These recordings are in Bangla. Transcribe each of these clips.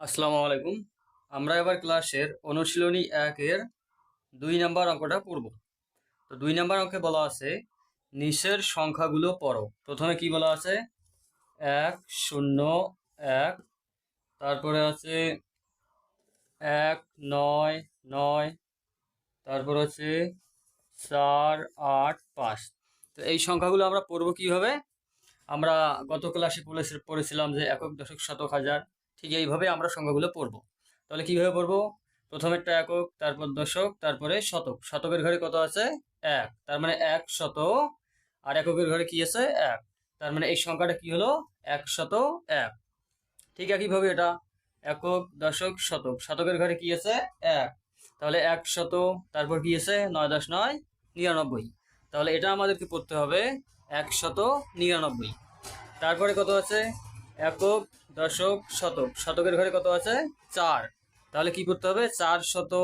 আসসালামু আলাইকুম। আমরা এবার ক্লাসের অনুশীলনী 1-এর 2 নাম্বার অঙ্কটা পড়ব। তো 2 নাম্বার অঙ্কে বলা আছে নিচের সংখ্যাগুলো পড়ো। প্রথমে কি বলা আছে? 1 0 1, তারপরে আছে 1 9 9, তারপর হচ্ছে 4 8 5। তো এই সংখ্যাগুলো আমরা পড়ব কিভাবে? আমরা গত ক্লাসে পড়েছিলাম যে একক, দশক, শতক, হাজার। ঠিক এইভাবে আমরা সংখ্যাগুলো পড়ব। তাহলে কিভাবে পড়ব? প্রথমেরটা একক, তারপর দশক, তারপরে শতক। শতকের ঘরে কত আছে? 1, তার মানে 100। আর এককের ঘরে কি আছে? 1, তার মানে এই সংখ্যাটা কি হলো? 101। ঠিক একইভাবে এটা একক, দশক, শতক। শতকের ঘরে কি আছে? 1, তাহলে 100। তারপর কি আছে? 9 10 9 99। তাহলে এটা আমাদেরকে পড়তে হবে 199। তারপরে কত আছে? একক, দশক, শতক। শতকের ঘরে কত আছে? 4, তাহলে কি করতে হবে? 400।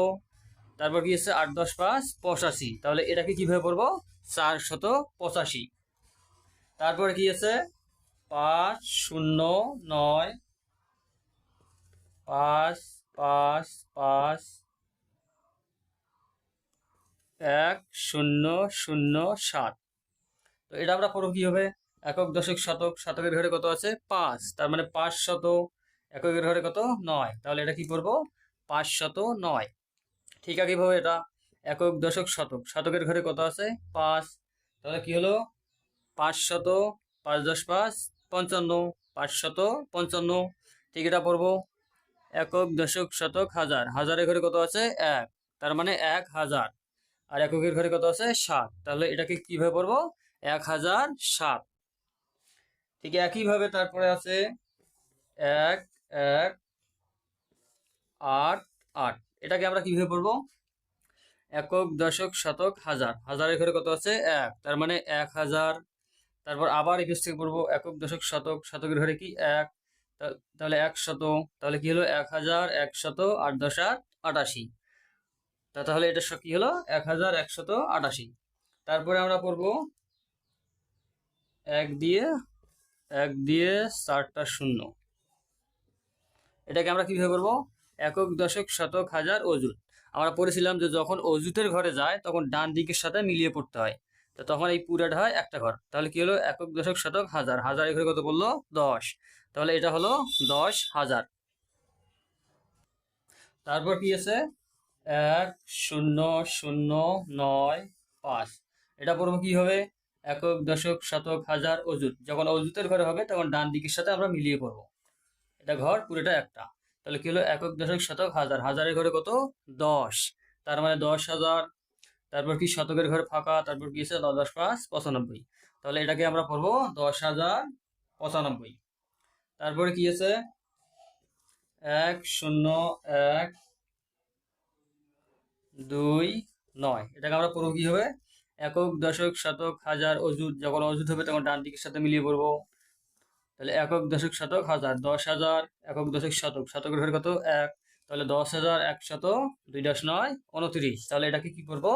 তারপর কি আছে? 8 10 5 85। তাহলে এটাকে কিভাবে পড়বো? 485। তারপরে কি আছে? 5 0 9 5 5 5 1 0 0 7। তো এটা আমরা পড়বো কি হবে? একক, দশক, শতক। শতকের ঘরে কত আছে? 5, তার মানে 500। এককের ঘরে কত? 9, তাহলে এটা কি করবো? 509। ঠিক একইভাবে এটা একক, দশক, শতক। শতকের ঘরে কত আছে? 5, তাহলে কি হলো? 500। 5 10 5 55, 555। ঠিক এটা পড়বো একক, দশক, শতক, হাজার। হাজারের ঘরে কত আছে? 1, তার মানে 1000। আর এককের ঘরে কত আছে? 7, তাহলে এটাকে কিভাবে পড়বো? 1007। ঠিক একইভাবে তারপরে আছে 1 1 8 8। এটাকে আমরা কিভাবে পড়বো? একক, দশক, শতক, হাজার। হাজারের ঘরে কত আছে? 1, তার মানে 1000। তারপর আবার একুশ থেকে পড়বো একক, দশক, শতক। শতকের ঘরে কি? 1, তাহলে 100। তাহলে কি হলো? 1000 100 8 10 8 88। তাহলে এটা কি হলো? 1188। তারপরে আমরা পড়বো 1 দিয়ে 4টা শূন্য। এটাকে আমরা কিভাবে করবো? একক, দশক, শতক, হাজার, অযুত। আমরা পড়েছিলাম যে যখন অযুতের ঘরে যায় তখন ডান দিকের সাথে মিলিয়ে পড়তে হয়। তো তখন এই পুরাটা হয় একটা ঘর। তাহলে কি হলো? একক, দশক, শতক, হাজার। হাজারের ঘরে কত বললো? 10, তাহলে এটা হলো 10,000। তারপর কি আছে? 1 0 0 9 5। এটা পড়বো কি হবে? একক, দশক, শতক, হাজার, অযুত। যখন অযুতের ঘরে হবে তখন ডান দিকের সাথে আমরা মিলিয়ে পড়বো। এটা ঘর পুরোটা একটা। তাহলে কি হলো? একক, দশক, শতক, হাজার। হাজারের ঘরে কত? 10, তার মানে 10,000। তারপর কি? শতকের ঘরে ফাঁকা। তারপর কি আছে? 10 10 5 95। তাহলে এটাকে আমরা পড়বো 10,095। তারপরে কি আছে? 1 0 1 2 9। এটাকে আমরা পড়বো কি হবে? একক, দশক, শতক, হাজার, অযুত। যখন অযুত হবে তখন ডান দিকের সাথে মিলিয়ে পড়বো। তাহলে একক, দশক, শতক, হাজার। 10,000 একক, দশক, শতক। শতকের ঘরে কত? 1, তাহলে 10,100 2 10 9 29। তাহলে এটাকে কি করবো?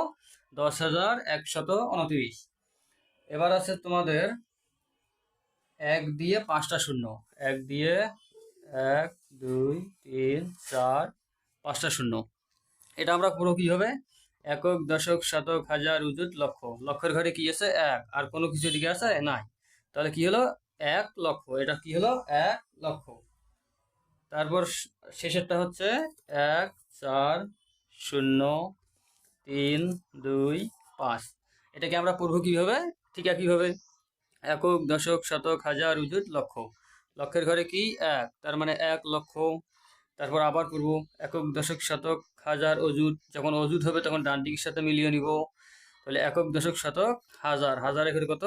10,129। এবার আছে তোমাদের 1 দিয়ে 5টা শূন্য। 1 দিয়ে 1 2 3 4 5টা শূন্য। এটা আমরা পুরো কি হবে? একক, দশক, শতক, হাজার, অযুত, লক্ষ। লক্ষের ঘরে কি আছে? 1, আর কোনো কিছু দিকে আছে? নাই। তাহলে কি হলো? 1 লক্ষ। এটা কি হলো? 1 লক্ষ। তারপর শেষেরটা হচ্ছে 1 4 0 3 2 5। এটাকে আমরা পড়বো কিভাবে? ঠিক একইভাবে একক, দশক, শতক, হাজার, অযুত, লক্ষ। লক্ষের ঘরে কি? 1, তার মানে 1 লক্ষ। তারপর আবার পড়বো একক, দশক, শতক, হাজার, অযুত। যখন অযুত হবে তখন ডান দিকের সাথে মিলিয়ে নিব। তাহলে একক, দশক, শতক, হাজার। হাজারের ঘরে কত?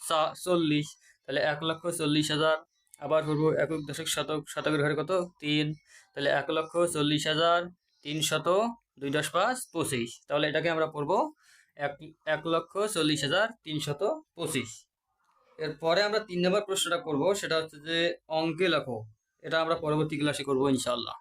40, তাহলে 1,40,000। আবার পড়বো একক, দশক, শতক। শতকের ঘরে কত? 3, তাহলে 1,40,300 2 10 5 25। তাহলে এটাকে আমরা পড়বো 1,40,325। এরপরে আমরা 3 নম্বর প্রশ্নটা করব, সেটা হচ্ছে যে অঙ্কে লেখো। এটা আমরা পরবর্তী ক্লাসে করবো ইনশাআল্লাহ।